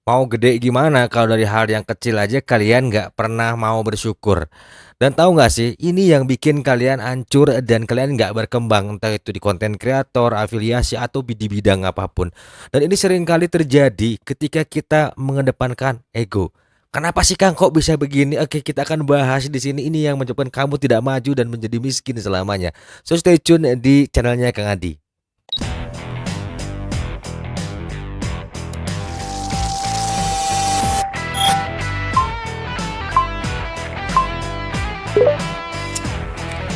Mau gede gimana kalau dari hal yang kecil aja kalian nggak pernah mau bersyukur. Dan tahu nggak sih, ini yang bikin kalian hancur dan kalian nggak berkembang, entah itu di konten kreator, afiliasi, atau di bidang apapun. Dan ini sering kali terjadi ketika kita mengedepankan ego. Kenapa sih Kang kok bisa begini? Oke, kita akan bahas di sini. Ini yang menyebabkan kamu tidak maju dan menjadi miskin selamanya. So stay tune di channelnya Kang Adi.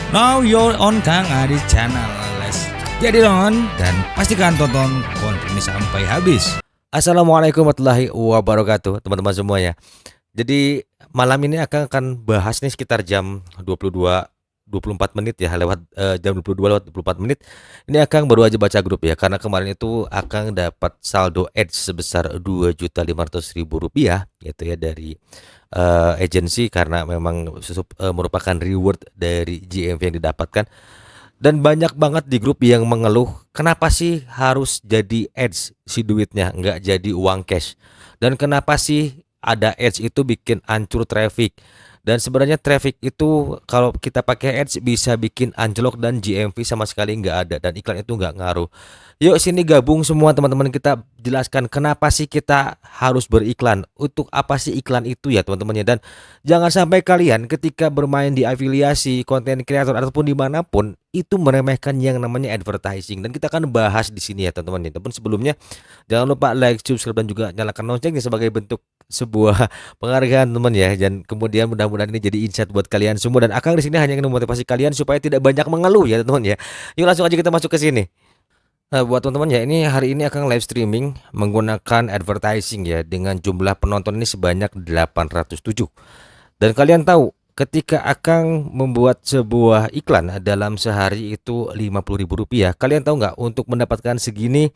Now you're on Kang Adi Channel. Let's get it on dan pastikan tonton konten ini sampai habis. Assalamualaikum warahmatullahi wabarakatuh, teman-teman semuanya. Jadi malam ini akan bahas nih sekitar jam 24 menit ya, lewat jam 22 lewat 24 menit. Ini Akang baru aja baca grup ya, karena kemarin itu Akang dapat saldo ads sebesar 2.500.000 rupiah gitu ya dari agensi, karena memang merupakan reward dari GMV yang didapatkan. Dan banyak banget di grup yang mengeluh, kenapa sih harus jadi ads si duitnya, nggak jadi uang cash? Dan kenapa sih ada ads itu bikin hancur traffic? Dan sebenarnya traffic itu kalau kita pakai ads bisa bikin anjlok dan GMV sama sekali nggak ada, dan iklan itu nggak ngaruh. Yuk sini gabung semua teman-teman, kita jelaskan kenapa sih kita harus beriklan, untuk apa sih iklan itu ya teman-teman ya. Dan jangan sampai kalian ketika bermain di afiliasi, konten kreator ataupun dimanapun itu meremehkan yang namanya advertising. Dan kita akan bahas di sini ya teman-teman ya. Tapi sebelumnya jangan lupa like, subscribe dan juga nyalakan loncengnya sebagai bentuk sebuah penghargaan teman ya. Dan kemudian mudah-mudahan ini jadi insight buat kalian semua. Dan Akang di sini hanya ingin memotivasi kalian supaya tidak banyak mengeluh ya teman-teman ya. Yuk langsung aja kita masuk ke sini. Nah, buat teman-teman ya, ini hari ini akan live streaming menggunakan advertising ya, dengan jumlah penonton ini sebanyak 807. Dan kalian tahu, ketika Akang membuat sebuah iklan dalam sehari itu Rp50.000, kalian tahu nggak untuk mendapatkan segini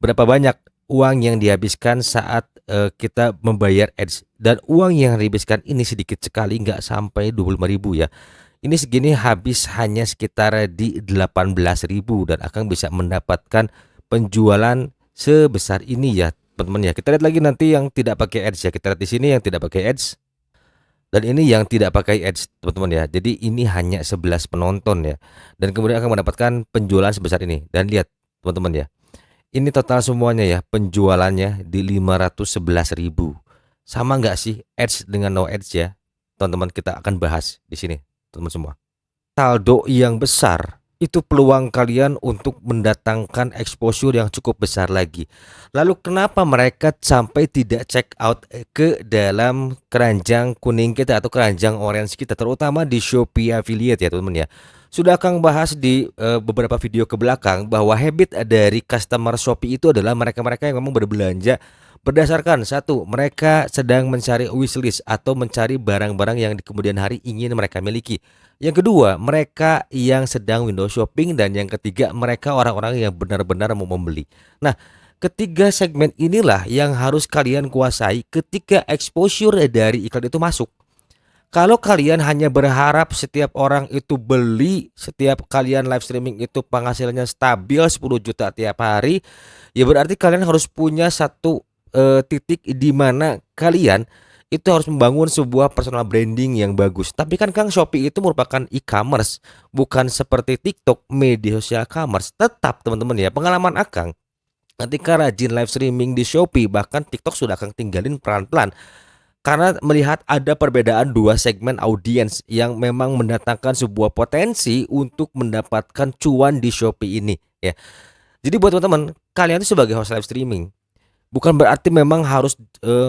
berapa banyak uang yang dihabiskan saat kita membayar ads. Dan uang yang dihabiskan ini sedikit sekali, nggak sampai 25.000 ya. Ini segini habis hanya sekitar di 18.000, dan Akang bisa mendapatkan penjualan sebesar ini ya teman-teman ya. Kita lihat lagi nanti yang tidak pakai ads ya. Kita lihat di sini yang tidak pakai ads. Dan ini yang tidak pakai ads teman-teman ya. Jadi ini hanya 11 penonton ya. Dan kemudian akan mendapatkan penjualan sebesar ini. Dan lihat teman-teman ya. Ini total semuanya ya, penjualannya di 511.000. Sama nggak sih ads dengan no ads ya? Teman-teman, kita akan bahas di sini teman semua. Saldo yang besar itu peluang kalian untuk mendatangkan exposure yang cukup besar lagi. Lalu kenapa mereka sampai tidak check out ke dalam keranjang kuning kita atau keranjang orange kita, terutama di Shopee affiliate ya teman-teman ya. Sudah Kang bahas di beberapa video ke belakang bahwa habit dari customer Shopee itu adalah mereka-mereka yang memang berbelanja berdasarkan satu, mereka sedang mencari wishlist atau mencari barang-barang yang di kemudian hari ingin mereka miliki. Yang kedua, mereka yang sedang window shopping, dan yang ketiga, mereka orang-orang yang benar-benar mau membeli. Nah, ketiga segmen inilah yang harus kalian kuasai ketika exposure dari iklan itu masuk. Kalau kalian hanya berharap setiap orang itu beli, setiap kalian live streaming itu penghasilannya stabil 10 juta tiap hari, ya berarti kalian harus punya satu titik di mana kalian itu harus membangun sebuah personal branding yang bagus. Tapi kan Kang, Shopee itu merupakan e-commerce, bukan seperti TikTok, media sosial commerce. Tetap teman-teman ya, pengalaman Akang ketika rajin live streaming di Shopee, bahkan TikTok sudah Akang tinggalin pelan-pelan, karena melihat ada perbedaan dua segmen audiens yang memang mendatangkan sebuah potensi untuk mendapatkan cuan di Shopee ini ya. Jadi buat teman-teman, kalian itu sebagai host live streaming bukan berarti memang harus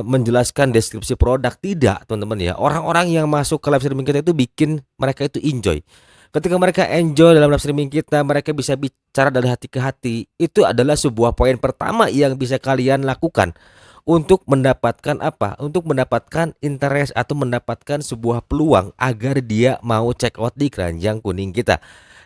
menjelaskan deskripsi produk, tidak teman-teman ya. Orang-orang yang masuk ke live streaming kita itu bikin mereka itu enjoy. Ketika mereka enjoy dalam live streaming kita, mereka bisa bicara dari hati ke hati. Itu adalah sebuah poin pertama yang bisa kalian lakukan untuk mendapatkan apa? Untuk mendapatkan interest atau mendapatkan sebuah peluang agar dia mau check out di keranjang kuning kita.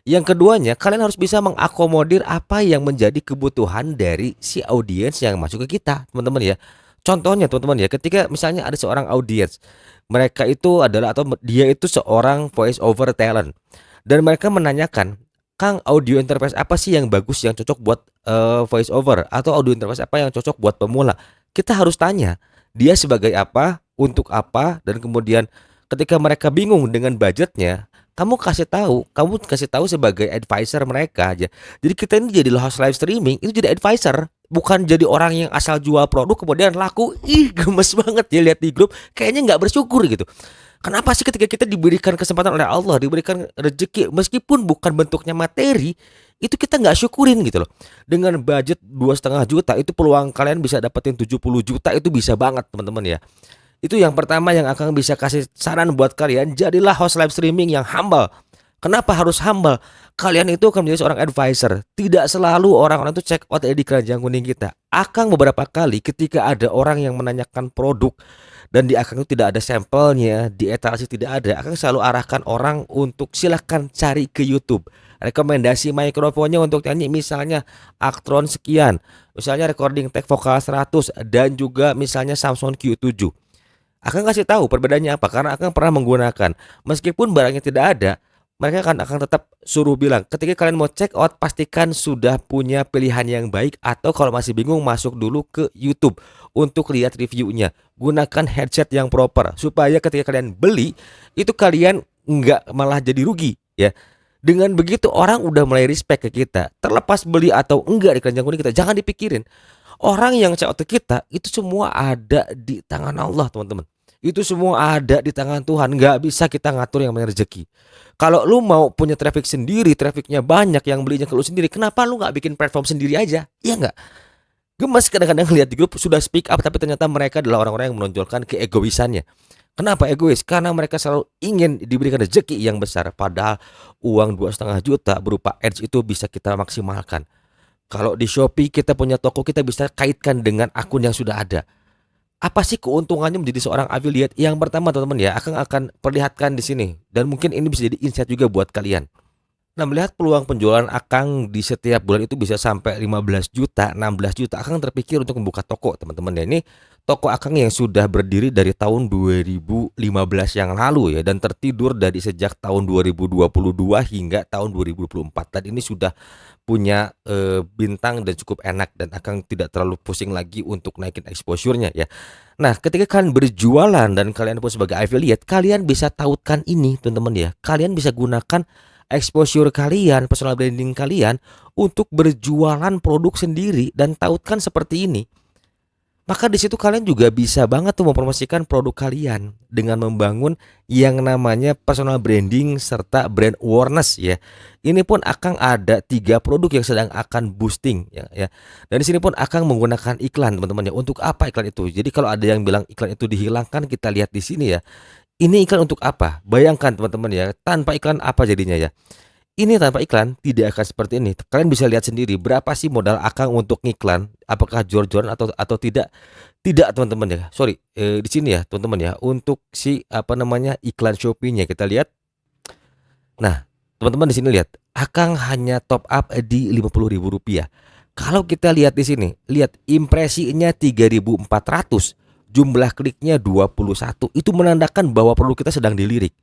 Yang keduanya, kalian harus bisa mengakomodir apa yang menjadi kebutuhan dari si audiens yang masuk ke kita, teman-teman ya. Contohnya teman-teman ya, ketika misalnya ada seorang audiens, mereka itu adalah atau dia itu seorang voice over talent, dan mereka menanyakan, Kang, audio interface apa sih yang bagus, yang cocok buat voice over, atau audio interface apa yang cocok buat pemula? Kita harus tanya. dia sebagai apa, untuk apa, dan kemudian ketika mereka bingung dengan budgetnya, kamu kasih tahu sebagai advisor mereka aja. Jadi kita ini jadi host live streaming itu jadi advisor, bukan jadi orang yang asal jual produk kemudian laku. Ih, gemes banget ya lihat di grup, kayaknya nggak bersyukur gitu. Kenapa sih ketika kita diberikan kesempatan oleh Allah, diberikan rezeki, meskipun bukan bentuknya materi, itu kita nggak syukurin gitu loh. Dengan budget 2,5 juta, itu peluang kalian bisa dapetin 70 juta, itu bisa banget teman-teman ya. Itu yang pertama yang akan bisa kasih saran buat kalian, jadilah host live streaming yang humble. Kenapa harus humble? Kalian itu akan menjadi seorang advisor. Tidak selalu orang-orang itu check out di keranjang kuning kita. Akang beberapa kali ketika ada orang yang menanyakan produk dan di Akang itu tidak ada sampelnya, di etalase tidak ada, Akang selalu arahkan orang untuk silahkan cari ke YouTube. Rekomendasi mikrofonnya untuk nyanyi misalnya Actron sekian, misalnya recording tech vokal 100, dan juga misalnya Samsung Q7. Akang kasih tahu perbedaannya apa, karena Akang pernah menggunakan. Meskipun barangnya tidak ada, mereka akan tetap suruh bilang, ketika kalian mau check out pastikan sudah punya pilihan yang baik, atau kalau masih bingung masuk dulu ke YouTube untuk lihat reviewnya. Gunakan headset yang proper supaya ketika kalian beli itu kalian nggak malah jadi rugi ya. Dengan begitu orang udah mulai respect ke kita. Terlepas beli atau enggak di keranjang kuning kita, jangan dipikirin. Orang yang check out ke kita itu semua ada di tangan Allah, teman-teman. Itu semua ada di tangan Tuhan. Nggak bisa kita ngatur yang namanya rezeki. Kalau lu mau punya traffic sendiri, trafficnya banyak, yang belinya ke lu sendiri, kenapa lu nggak bikin platform sendiri aja? Iya nggak? Gemes kadang-kadang lihat di grup sudah speak up, tapi ternyata mereka adalah orang-orang yang menonjolkan keegoisannya. Kenapa egois? Karena mereka selalu ingin diberikan rezeki yang besar. Padahal uang 2,5 juta berupa ads itu bisa kita maksimalkan. Kalau di Shopee kita punya toko, kita bisa kaitkan dengan akun yang sudah ada. Apa sih keuntungannya menjadi seorang affiliate? Yang pertama teman-teman ya, akan perlihatkan di sini, dan mungkin ini bisa jadi insight juga buat kalian. Nah, melihat peluang penjualan Akang di setiap bulan itu bisa sampai 15 juta, 16 juta, Akang terpikir untuk membuka toko, teman-teman ya. Ini toko Akang yang sudah berdiri dari tahun 2015 yang lalu ya, dan tertidur dari sejak tahun 2022 hingga tahun 2024. Dan ini sudah punya bintang dan cukup enak, dan Akang tidak terlalu pusing lagi untuk naikin exposure-nya ya. Nah, ketika kalian berjualan dan kalian pun sebagai affiliate, kalian bisa tautkan ini, teman-teman ya. Kalian bisa gunakan exposure kalian, personal branding kalian untuk berjualan produk sendiri dan tautkan seperti ini. Maka di situ kalian juga bisa banget tuh mempromosikan produk kalian dengan membangun yang namanya personal branding serta brand awareness ya. Ini pun Akang ada 3 produk yang sedang akan boosting ya. Dan di sini pun Akang menggunakan iklan, teman-teman ya. Untuk apa iklan itu? Jadi kalau ada yang bilang iklan itu dihilangkan, kita lihat di sini ya. Ini iklan untuk apa? Bayangkan teman-teman ya, tanpa iklan apa jadinya ya? Ini tanpa iklan tidak akan seperti ini. Kalian bisa lihat sendiri berapa sih modal Akang untuk ngiklan, apakah jor-joran atau tidak? Tidak teman-teman ya. Sorry, di sini ya teman-teman ya, untuk si apa namanya iklan Shopee-nya kita lihat. Nah, teman-teman di sini lihat, Akang hanya top up di Rp50.000. Kalau kita lihat di sini, lihat impresinya 3.400, jumlah kliknya 21. Itu menandakan bahwa produk kita sedang dilirik.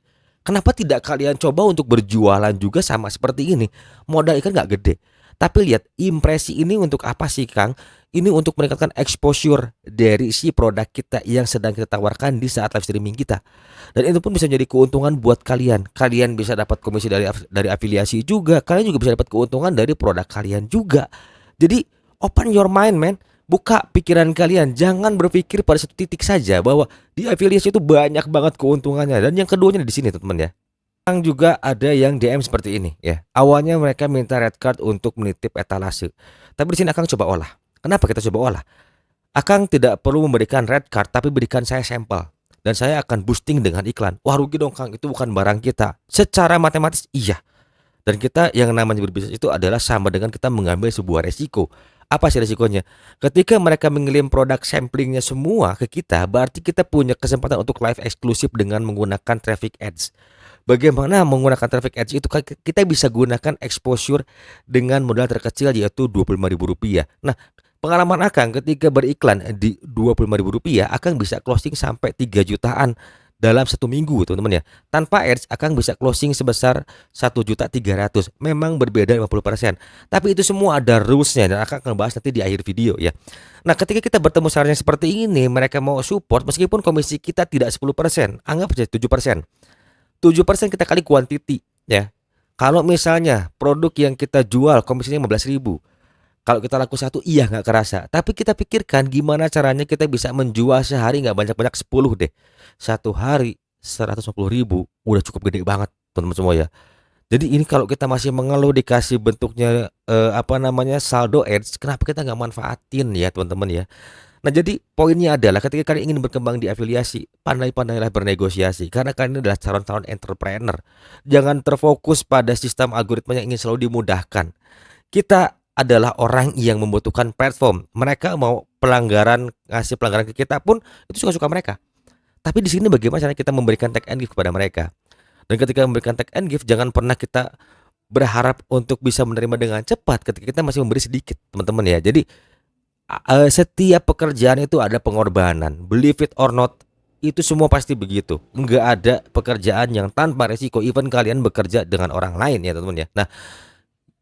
Kenapa tidak kalian coba untuk berjualan juga sama seperti ini? Modal ikan nggak gede. Tapi lihat impresi ini untuk apa sih Kang? Ini untuk meningkatkan exposure dari si produk kita yang sedang kita tawarkan di saat live streaming kita. Dan itu pun bisa menjadi keuntungan buat kalian. Kalian bisa dapat komisi dari afiliasi juga. Kalian juga bisa dapat keuntungan dari produk kalian juga. Jadi open your mind man. Buka pikiran kalian, jangan berpikir pada satu titik saja bahwa di afiliasi itu banyak banget keuntungannya. Dan yang keduanya di sini teman-teman ya. Yang juga ada yang DM seperti ini ya. Awalnya mereka minta red card untuk menitip etalase. Tapi di sini Akang coba olah. Kenapa kita coba olah? Akang tidak perlu memberikan red card, tapi berikan saya sampel. Dan saya akan boosting dengan iklan. Wah rugi dong Kang, itu bukan barang kita. Secara matematis iya. Dan kita yang namanya berbisnis itu adalah sama dengan kita mengambil sebuah resiko. Apa sih resikonya? Ketika mereka mengirim produk samplingnya semua ke kita, berarti kita punya kesempatan untuk live eksklusif dengan menggunakan traffic ads. Bagaimana menggunakan traffic ads itu? Kita bisa gunakan exposure dengan modal terkecil yaitu Rp25.000. Nah, pengalaman Akang ketika beriklan di Rp25.000, Akang bisa closing sampai 3 jutaan dalam 1 minggu teman-teman ya. Tanpa ads Akang bisa closing sebesar 1.300.000. Memang berbeda 50%. Tapi itu semua ada rulesnya dan Akang akan bahas nanti di akhir video ya. Nah, ketika kita bertemu sarannya seperti ini, mereka mau support meskipun komisi kita tidak 10%, anggap saja 7%. 7% kita kali quantity ya. Kalau misalnya produk yang kita jual komisinya 15.000, kalau kita laku satu iya nggak kerasa. Tapi kita pikirkan gimana caranya kita bisa menjual sehari nggak banyak-banyak 10 deh. Satu hari 150.000 udah cukup gede banget teman-teman semua ya. Jadi ini kalau kita masih mengeluh dikasih bentuknya saldo ads, kenapa kita nggak manfaatin ya teman-teman ya? Nah, jadi poinnya adalah ketika kalian ingin berkembang di afiliasi, pandai-pandailah bernegosiasi karena kalian adalah calon-calon entrepreneur. Jangan terfokus pada sistem algoritma yang ingin selalu dimudahkan. Kita adalah orang yang membutuhkan platform. Mereka mau ngasih pelanggaran ke kita pun itu suka-suka mereka. Tapi di sini bagaimana cara kita memberikan take and give kepada mereka? Dan ketika memberikan take and give, jangan pernah kita berharap untuk bisa menerima dengan cepat ketika kita masih memberi sedikit, teman-teman ya. Jadi setiap pekerjaan itu ada pengorbanan. Believe it or not, itu semua pasti begitu. Enggak ada pekerjaan yang tanpa resiko. Even kalian bekerja dengan orang lain ya teman-teman ya. Nah,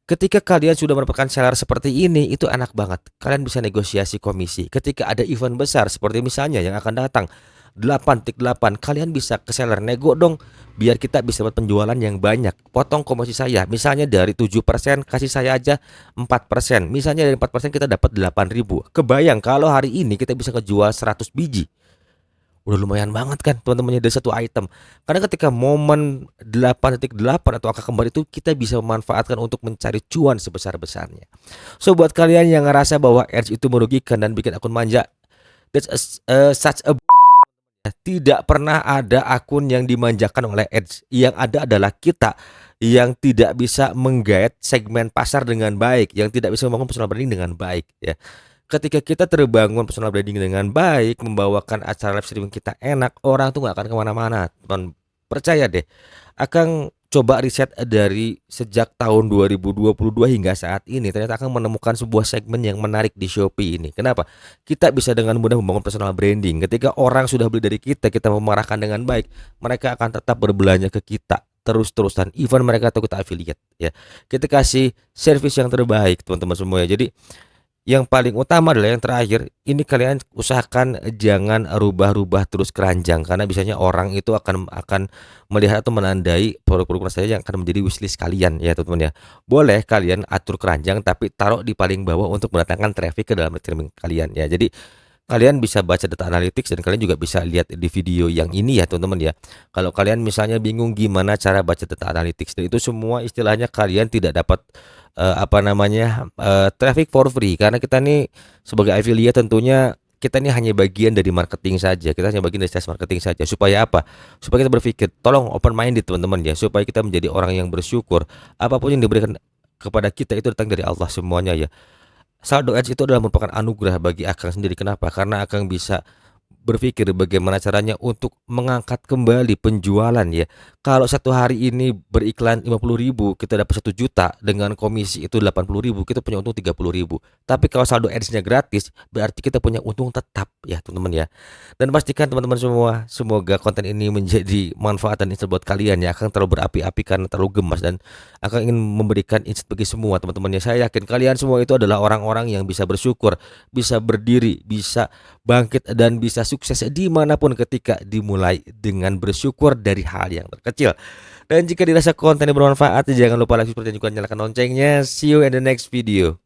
ketika kalian sudah mendapatkan seller seperti ini, itu enak banget. Kalian bisa negosiasi komisi. Ketika ada event besar seperti misalnya yang akan datang 8.8, kalian bisa ke seller nego dong biar kita bisa dapat penjualan yang banyak. Potong komisi saya. Misalnya dari 7% kasih saya aja 4%. Misalnya dari 4% kita dapat 8.000. Kebayang kalau hari ini kita bisa ngejual 100 biji. Udah lumayan banget kan teman-temannya dari satu item. Karena ketika momen 8.8 atau angka kembar itu kita bisa memanfaatkan untuk mencari cuan sebesar-besarnya. So buat kalian yang ngerasa bahwa ads itu merugikan dan bikin akun manja, such a tidak pernah ada akun yang dimanjakan oleh ads. Yang ada adalah kita yang tidak bisa menggait segmen pasar dengan baik, yang tidak bisa membangun personal branding dengan baik ya. Ketika kita terbangun personal branding dengan baik, membawakan acara live streaming kita enak, orang tuh nggak akan kemana-mana. Teman, percaya deh. Akang coba riset dari sejak tahun 2022 hingga saat ini, ternyata akan menemukan sebuah segmen yang menarik di Shopee ini. Kenapa? Kita bisa dengan mudah membangun personal branding. Ketika orang sudah beli dari kita memarahkan dengan baik, mereka akan tetap berbelanja ke kita terus-terusan. Even mereka tahu kita affiliate ya. Kita kasih service yang terbaik teman-teman semua ya. Jadi yang paling utama adalah yang terakhir, ini kalian usahakan jangan rubah-rubah terus keranjang karena biasanya orang itu akan melihat atau menandai produk-produk saya yang akan menjadi wishlist kalian ya teman-teman ya. Boleh kalian atur keranjang tapi taruh di paling bawah untuk mendatangkan traffic ke dalam streaming kalian ya. Jadi kalian bisa baca data analytics dan kalian juga bisa lihat di video yang ini ya teman-teman ya. Kalau kalian misalnya bingung gimana cara baca data analytics, dan itu semua istilahnya kalian tidak dapat traffic for free karena kita nih sebagai affiliate tentunya kita ini hanya bagian dari marketing saja. Kita hanya bagian dari sales marketing saja. Supaya apa? Supaya kita berpikir, tolong open minded teman-teman ya, supaya kita menjadi orang yang bersyukur. Apapun yang diberikan kepada kita itu datang dari Allah semuanya ya. Saldo ads itu adalah merupakan anugerah bagi Akang sendiri. Kenapa? Karena Akang bisa berpikir bagaimana caranya untuk mengangkat kembali penjualan ya. Kalau satu hari ini beriklan 50.000 kita dapat 1 juta, dengan komisi itu 80.000 kita punya untung 30.000. Tapi kalau saldo ads-nya gratis berarti kita punya untung tetap ya teman-teman ya. Dan pastikan teman-teman semua, semoga konten ini menjadi manfaat dan insight buat kalian ya. Akan terlalu berapi-api karena terlalu gemas, dan akan ingin memberikan insight bagi semua teman-teman ya. Saya yakin kalian semua itu adalah orang-orang yang bisa bersyukur, bisa berdiri, bisa bangkit dan bisa sukses dimanapun ketika dimulai dengan bersyukur dari hal yang terkecil. Dan jika dirasa konten yang bermanfaat, jangan lupa like, subscribe dan juga nyalakan loncengnya. See you in the next video.